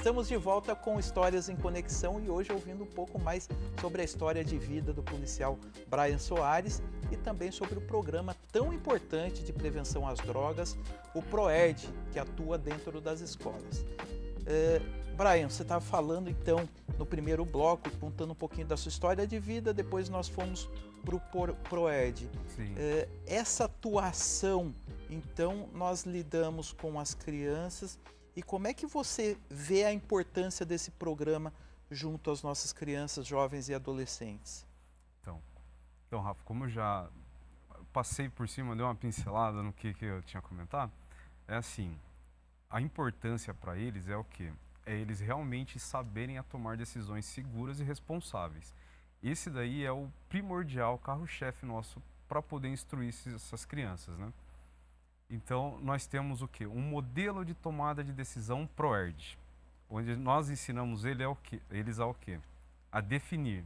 Estamos de volta com Histórias em Conexão e hoje ouvindo um pouco mais sobre a história de vida do policial Brian Soares e também sobre o programa tão importante de prevenção às drogas, o PROERD, que atua dentro das escolas. Brian, você estava falando então no primeiro bloco, contando um pouquinho da sua história de vida, depois nós fomos para o PROERD. Essa atuação, então, nós lidamos com as crianças. E como é que você vê a importância desse programa junto às nossas crianças, jovens e adolescentes? Então, Rafa, como eu já passei por cima, dei uma pincelada no que eu tinha comentado, é assim, a importância para eles é o quê? É eles realmente saberem a tomar decisões seguras e responsáveis. Esse daí é o primordial, carro-chefe nosso para poder instruir essas crianças, né? Então, nós temos o quê? Um modelo de tomada de decisão PROERD, onde nós ensinamos eles ao quê? A definir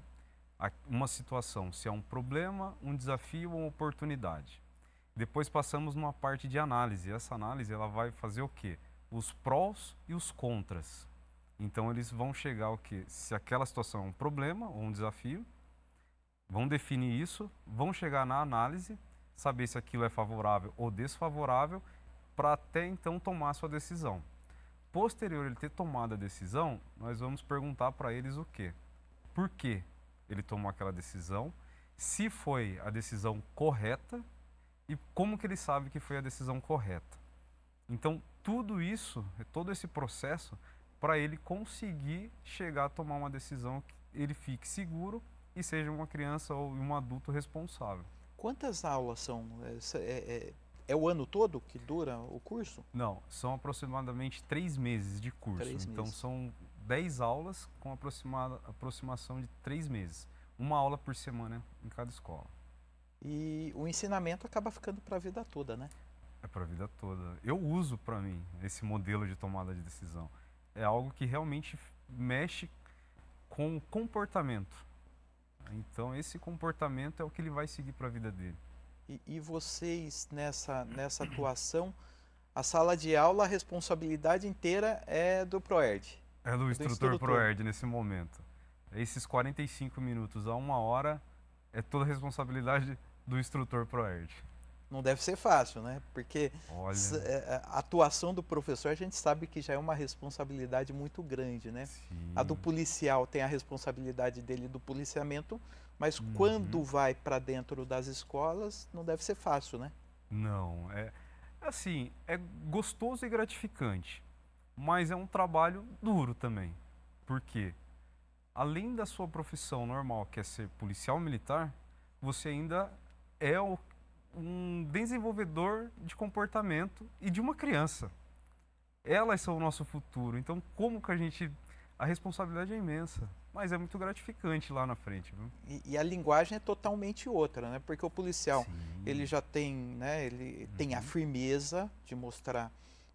uma situação, se é um problema, um desafio ou uma oportunidade. Depois passamos numa parte de análise. Essa análise ela vai fazer o quê? Os prós e os contras. Então, eles vão chegar ao quê? Se aquela situação é um problema ou um desafio, vão definir isso, vão chegar na análise, saber se aquilo é favorável ou desfavorável, para até então tomar a sua decisão. Posterior ele ter tomado a decisão, nós vamos perguntar para eles o quê? Por que ele tomou aquela decisão, se foi a decisão correta e como que ele sabe que foi a decisão correta. Então, tudo isso, todo esse processo, para ele conseguir chegar a tomar uma decisão que ele fique seguro e seja uma criança ou um adulto responsável. Quantas aulas são? É o ano todo que dura o curso? Não, são aproximadamente 3 meses de curso. 3 Então, meses. são 10 aulas com aproximação de 3 meses. Uma aula por semana em cada escola. E o ensinamento acaba ficando para a vida toda, né? É para a vida toda. Eu uso para mim esse modelo de tomada de decisão. É algo que realmente mexe com o comportamento. Então, esse comportamento é o que ele vai seguir para a vida dele. E vocês, nessa atuação, a sala de aula, a responsabilidade inteira é do PROERD? É do instrutor PROERD nesse momento. Esses 45 minutos a 1 hora é toda a responsabilidade do instrutor PROERD. Não deve ser fácil, né? Porque a atuação do professor a gente sabe que já é uma responsabilidade muito grande, né? Sim. A do policial tem a responsabilidade dele do policiamento, mas quando vai para dentro das escolas não deve ser fácil, né? Não, assim, é gostoso e gratificante, mas é um trabalho duro também. Por quê? Além da sua profissão normal, que é ser policial militar, você ainda é um desenvolvedor de comportamento e de uma criança. Elas são o nosso futuro. Então, como que a gente... A responsabilidade é imensa, mas é muito gratificante lá na frente, viu? E a linguagem é totalmente outra, né? Porque o policial, Sim. ele já tem, né? Ele tem a firmeza de mostrar,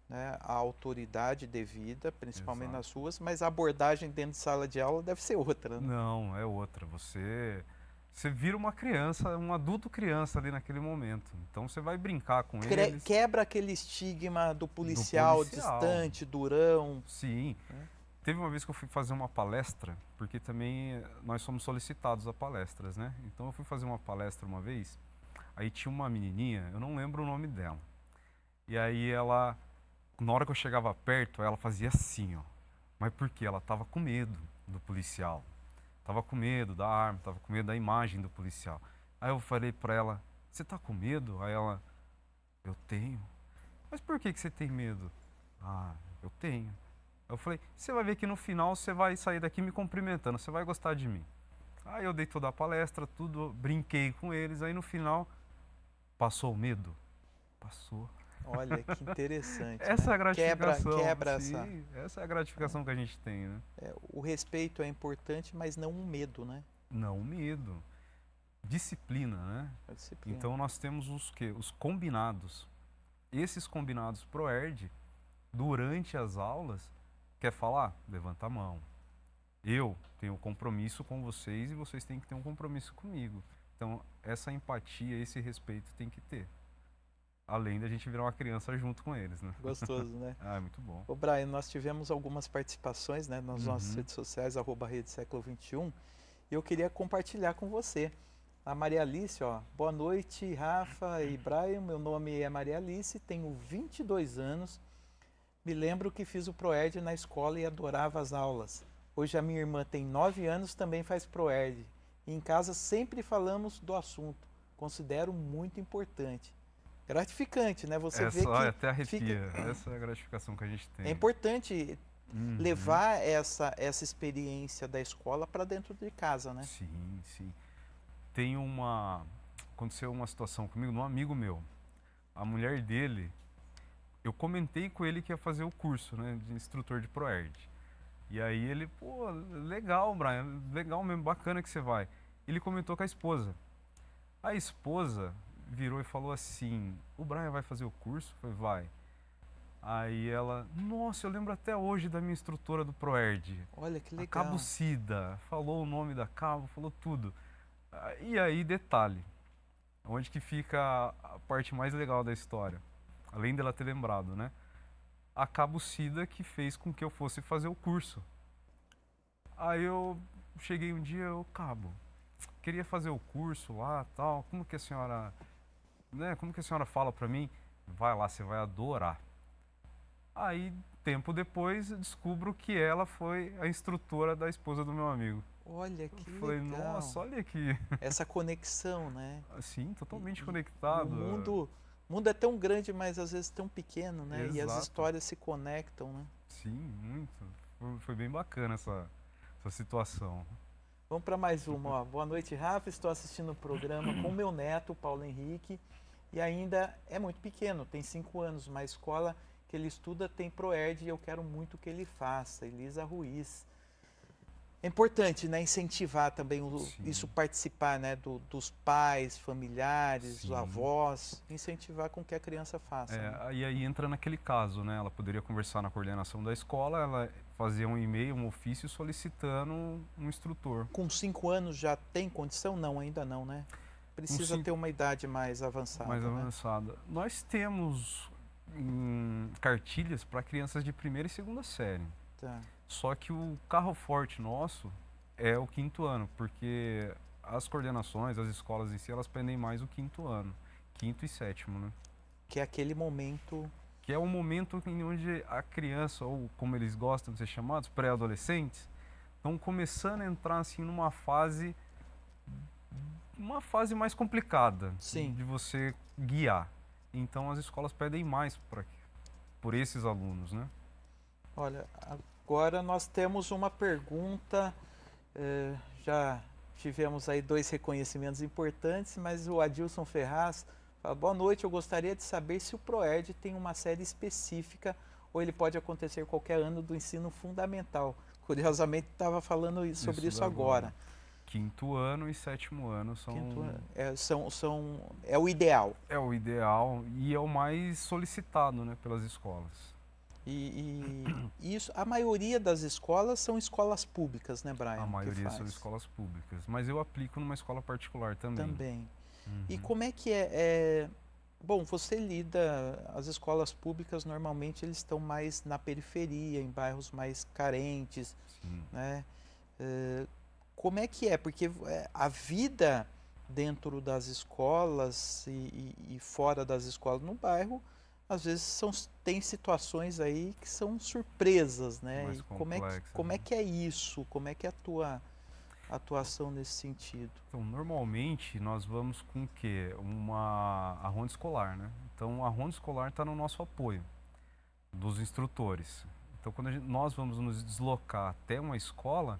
né, a autoridade devida, principalmente Exato. nas ruas, mas a abordagem dentro de sala de aula deve ser outra, né? Não, é outra. Você vira uma criança, um adulto criança ali naquele momento. Então você vai brincar com eles. Quebra aquele estigma do policial distante, durão. Sim. Teve uma vez que eu fui fazer uma palestra, porque também nós somos solicitados a palestras, né? Então eu fui fazer uma palestra uma vez, aí tinha uma menininha, eu não lembro o nome dela. E aí ela, na hora que eu chegava perto, ela fazia assim, ó. Mas por quê? Ela tava com medo do policial. Tava com medo da arma, tava com medo da imagem do policial. Aí eu falei pra ela, você tá com medo? Aí ela, eu tenho. Mas por que você tem medo? Ah, eu tenho. Eu falei, você vai ver que no final você vai sair daqui me cumprimentando, você vai gostar de mim. Aí eu dei toda a palestra, tudo, brinquei com eles, aí no final, passou o medo? Passou. Olha, que interessante, Essa é a né? gratificação. Quebra Sim, essa é a gratificação que a gente tem, né? o respeito é importante, mas não o medo, né? Não, o medo. Disciplina, né? A disciplina. Então nós temos os quê? Os combinados. Esses combinados PROERD, durante as aulas, quer falar? Levanta a mão. Eu tenho um compromisso com vocês e vocês têm que ter um compromisso comigo. Então, essa empatia, esse respeito tem que ter. além da gente virar uma criança junto com eles, né? Gostoso, né? Ah, é muito bom. Ô, Brian, nós tivemos algumas participações, né, nas nossas Uhum. redes sociais, @rede século 21, e eu queria compartilhar com você. A Maria Alice, ó, boa noite, Rafa e Brian, meu nome é Maria Alice, tenho 22 anos, me lembro que fiz o Proerd na escola e adorava as aulas. Hoje a minha irmã tem 9 anos, também faz Proerd, e em casa sempre falamos do assunto, considero muito importante. Gratificante, né? Você vê Essa, olha, que até fica... arrepia. Essa é a gratificação que a gente É tem. importante Uhum. levar essa experiência da escola para dentro de casa, né? Sim, sim. Tem uma. Aconteceu uma situação comigo, num amigo meu. A mulher dele, eu comentei com ele que ia fazer o curso, né, de instrutor de Proerd. E aí ele, pô, legal, Brian, legal mesmo, bacana que você vai. Ele comentou com a esposa. A esposa virou e falou assim: o Brian vai fazer o curso? Eu falei, vai. Aí ela, nossa, eu lembro até hoje da minha instrutora do Proerd, Olha que a Cabo legal. Cida, falou o nome da Cabo, falou tudo. E aí, detalhe, onde que fica a parte mais legal da história, além dela ter lembrado, né? A Cabo Cida que fez com que eu fosse fazer o curso. Aí eu cheguei um dia, eu, Cabo, queria fazer o curso lá, tal, como que a senhora, né, como que a senhora fala pra mim? Vai lá, você vai adorar. Aí, tempo depois, descubro que ela foi a instrutora da esposa do meu amigo. Olha Eu que falei, legal. nossa, olha aqui. Essa conexão, né? Assim, E, totalmente e o conectado. mundo é tão grande, mas às vezes tão pequeno, né? E as Exato. histórias se conectam, né? Sim, muito. Foi bem bacana essa situação. Vamos para mais uma, ó. Boa noite, Rafa. Estou assistindo o programa com meu neto, Paulo Henrique, e ainda é muito pequeno, tem 5 anos, mas a escola que ele estuda tem Proerd e eu quero muito que ele faça. Elisa Ruiz. É importante, né, incentivar também isso Sim, participar, né, dos pais, familiares, dos sim. avós, incentivar com que a criança faça, né? E aí entra naquele caso, né? Ela poderia conversar na coordenação da escola, ela fazia um e-mail, um ofício solicitando um instrutor. Com 5 anos já tem condição? Não, ainda não, né? Com Precisa ter cinco uma idade mais mais avançada, né? avançada. Nós temos cartilhas para crianças de primeira e segunda série. Tá. Só que o carro forte nosso é o quinto ano, porque as coordenações, as escolas em si, elas pendem mais o quinto ano, quinto e sétimo, né? Que é aquele momento. Que é o momento em onde a criança, ou como eles gostam de ser chamados, pré-adolescentes, estão começando a entrar assim numa fase mais complicada Sim. de você guiar. Então as escolas pedem mais por esses alunos, né? Olha, agora nós temos uma pergunta. Já tivemos aí 2 reconhecimentos importantes, mas o Adilson Ferraz fala: boa noite, eu gostaria de saber se o Proerd tem uma série específica ou ele pode acontecer qualquer ano do ensino fundamental. Curiosamente, estava falando sobre isso agora. Quinto ano e sétimo ano Quinto são ano. É o ideal. é o ideal e é o mais solicitado, né, pelas escolas. E isso, a maioria das escolas são escolas públicas, né, A Brian, que maioria são faz escolas públicas, mas eu aplico numa escola particular também. também. E Uhum. como é que bom, você lida, as escolas públicas normalmente eles estão mais na periferia, em bairros mais carentes, Sim. né? Eh, Como é que é? Porque a vida dentro das escolas e fora das escolas no bairro, às vezes tem situações aí que são surpresas, né? Mais E complexa, como né? é que é isso? Como é que é a tua atuação nesse sentido? Então, normalmente nós vamos com o quê? A ronda escolar, né? Então, a ronda escolar está no nosso apoio dos instrutores. Então, quando nós vamos nos deslocar até uma escola,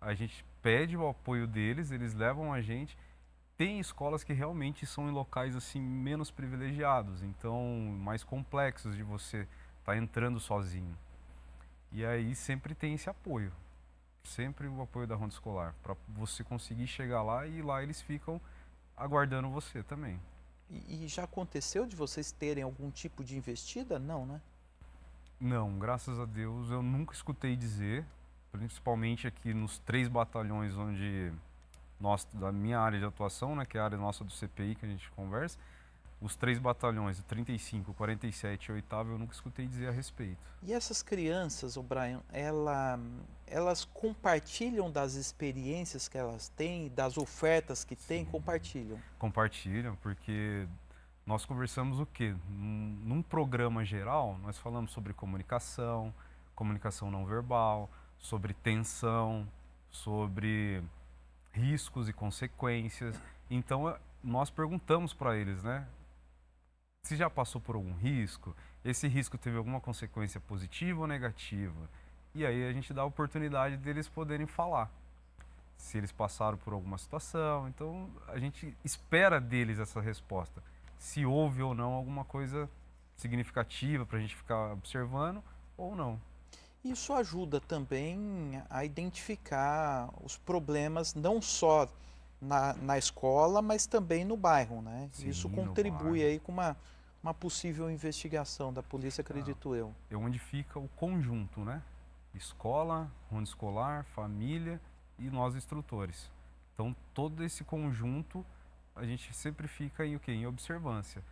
a gente pede o apoio deles, eles levam a gente. Tem escolas que realmente são em locais assim menos privilegiados, então mais complexos de você estar entrando sozinho. E aí sempre tem esse apoio, sempre o apoio da ronda escolar, para você conseguir chegar lá e lá eles ficam aguardando você também. E já aconteceu de vocês terem algum tipo de investida? Não, né? Não, graças a Deus eu nunca escutei dizer, principalmente aqui nos 3 batalhões onde nós, da minha área de atuação, né, que é a área nossa do CPI que a gente conversa, Os 3 batalhões, o 35, o 47 e o 8º, eu nunca escutei dizer a respeito. E essas crianças, o Brian, elas compartilham das experiências que elas têm, das ofertas que têm, compartilham? Compartilham, porque nós conversamos o quê? Num programa geral, nós falamos sobre comunicação, comunicação não verbal, sobre tensão, sobre riscos e consequências. Então, nós perguntamos para eles, né? Se já passou por algum risco, esse risco teve alguma consequência positiva ou negativa. E aí a gente dá a oportunidade deles poderem falar. Se eles passaram por alguma situação, então a gente espera deles essa resposta. Se houve ou não alguma coisa significativa para a gente ficar observando ou não. Isso ajuda também a identificar os problemas, não só na escola, mas também no bairro, né? Sim, Isso no contribui bairro. aí com uma possível investigação da polícia, acredito eu. É onde fica o conjunto, né? Escola, ronda escolar, família e nós instrutores. Então, todo esse conjunto, a gente sempre fica em o quê? Em observância.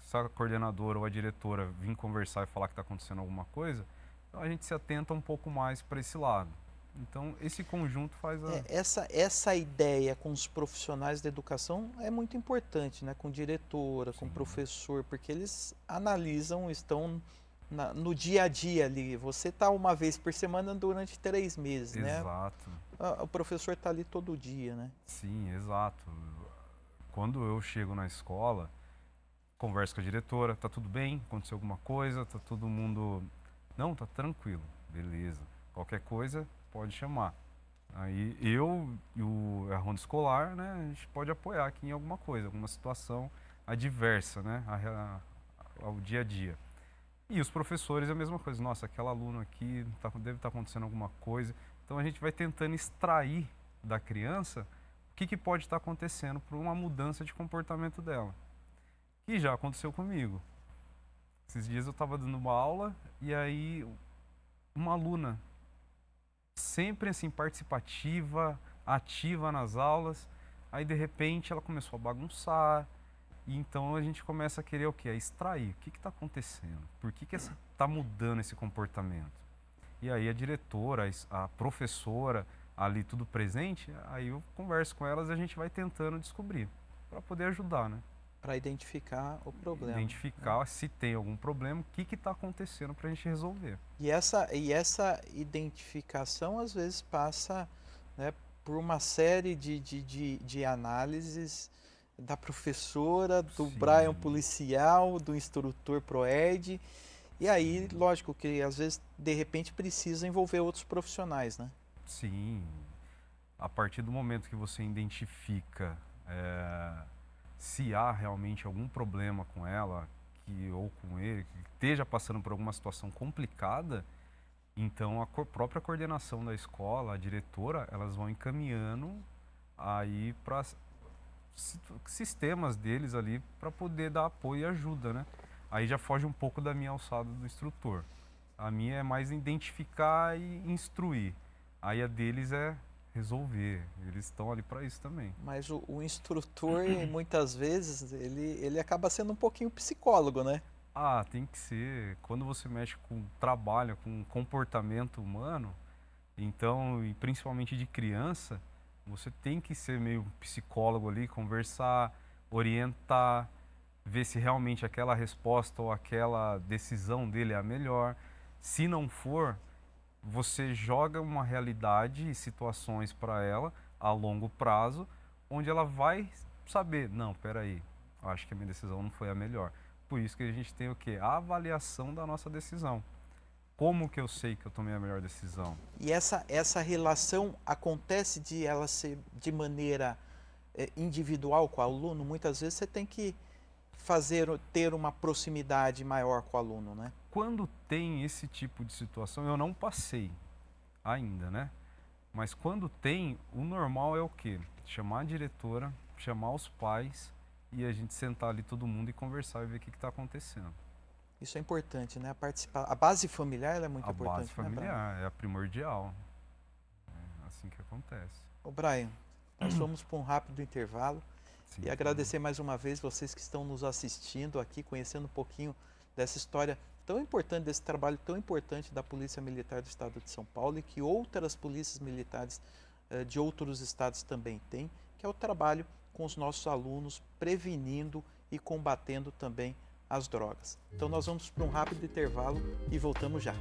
Se a coordenadora ou a diretora vir conversar e falar que está acontecendo alguma coisa, então a gente se atenta um pouco mais para esse lado. Então, esse conjunto faz a... Essa ideia com os profissionais da educação é muito importante, né? Com diretora, com Sim. professor, porque eles analisam, estão no dia a dia ali. Você está uma vez por semana durante 3 meses, né? Exato. O professor está ali todo dia, né? Sim, exato. Quando eu chego na escola, converso com a diretora, tá tudo bem? Aconteceu alguma coisa? Tá todo mundo... Não, tá tranquilo, beleza. Qualquer coisa, pode chamar. Aí eu e a ronda escolar, né, a gente pode apoiar aqui em alguma coisa, alguma situação adversa, né, ao dia a dia. E os professores é a mesma coisa. Nossa, aquela aluna aqui deve estar acontecendo alguma coisa. Então a gente vai tentando extrair da criança o que pode estar acontecendo por uma mudança de comportamento dela. Que já aconteceu comigo. Esses dias eu estava dando uma aula e aí uma aluna sempre assim participativa, ativa nas aulas, aí de repente ela começou a bagunçar, e então a gente começa a querer o quê? A extrair. O que está acontecendo? Por que está mudando esse comportamento? E aí a diretora, a professora, ali tudo presente, aí eu converso com elas e a gente vai tentando descobrir, para poder ajudar, né? Para identificar o problema. Identificar, né, se tem algum problema, o que está acontecendo para a gente resolver. E essa identificação às vezes passa, né, por uma série de análises da professora, do Sim. Brian policial, do instrutor ProErd. E aí, Sim. lógico que às vezes de repente precisa envolver outros profissionais, né? Sim. A partir do momento que você identifica se há realmente algum problema com ela ou com ele, que esteja passando por alguma situação complicada, então a própria coordenação da escola, a diretora, elas vão encaminhando aí para sistemas deles ali para poder dar apoio e ajuda, né? Aí já foge um pouco da minha alçada do instrutor. A minha é mais identificar e instruir. Aí a deles é resolver. Eles estão ali para isso também. Mas o instrutor, muitas vezes, ele acaba sendo um pouquinho psicólogo, né? Ah, tem que ser. Quando você mexe com trabalho, com comportamento humano, então, e principalmente de criança, você tem que ser meio psicólogo ali, conversar, orientar, ver se realmente aquela resposta ou aquela decisão dele é a melhor. Se não for, você joga uma realidade e situações para ela a longo prazo, onde ela vai saber, não, peraí, acho que a minha decisão não foi a melhor. Por isso que a gente tem o quê? A avaliação da nossa decisão. Como que eu sei que eu tomei a melhor decisão? E essa relação acontece de ela ser de maneira individual com o aluno? Muitas vezes você tem que ter uma proximidade maior com o aluno, né? Quando tem esse tipo de situação, eu não passei ainda, né? Mas quando tem, o normal é o quê? Chamar a diretora, chamar os pais e a gente sentar ali todo mundo e conversar e ver o que está acontecendo. Isso é importante, né? A base familiar ela é muito importante. A base familiar é a primordial. É assim que acontece. Ô Brian, nós vamos para um rápido intervalo E agradecer mais uma vez vocês que estão nos assistindo aqui, conhecendo um pouquinho dessa história tão importante, desse trabalho tão importante da Polícia Militar do Estado de São Paulo e que outras polícias militares de outros estados também têm, que é o trabalho com os nossos alunos, prevenindo e combatendo também as drogas. Então nós vamos para um rápido intervalo e voltamos já.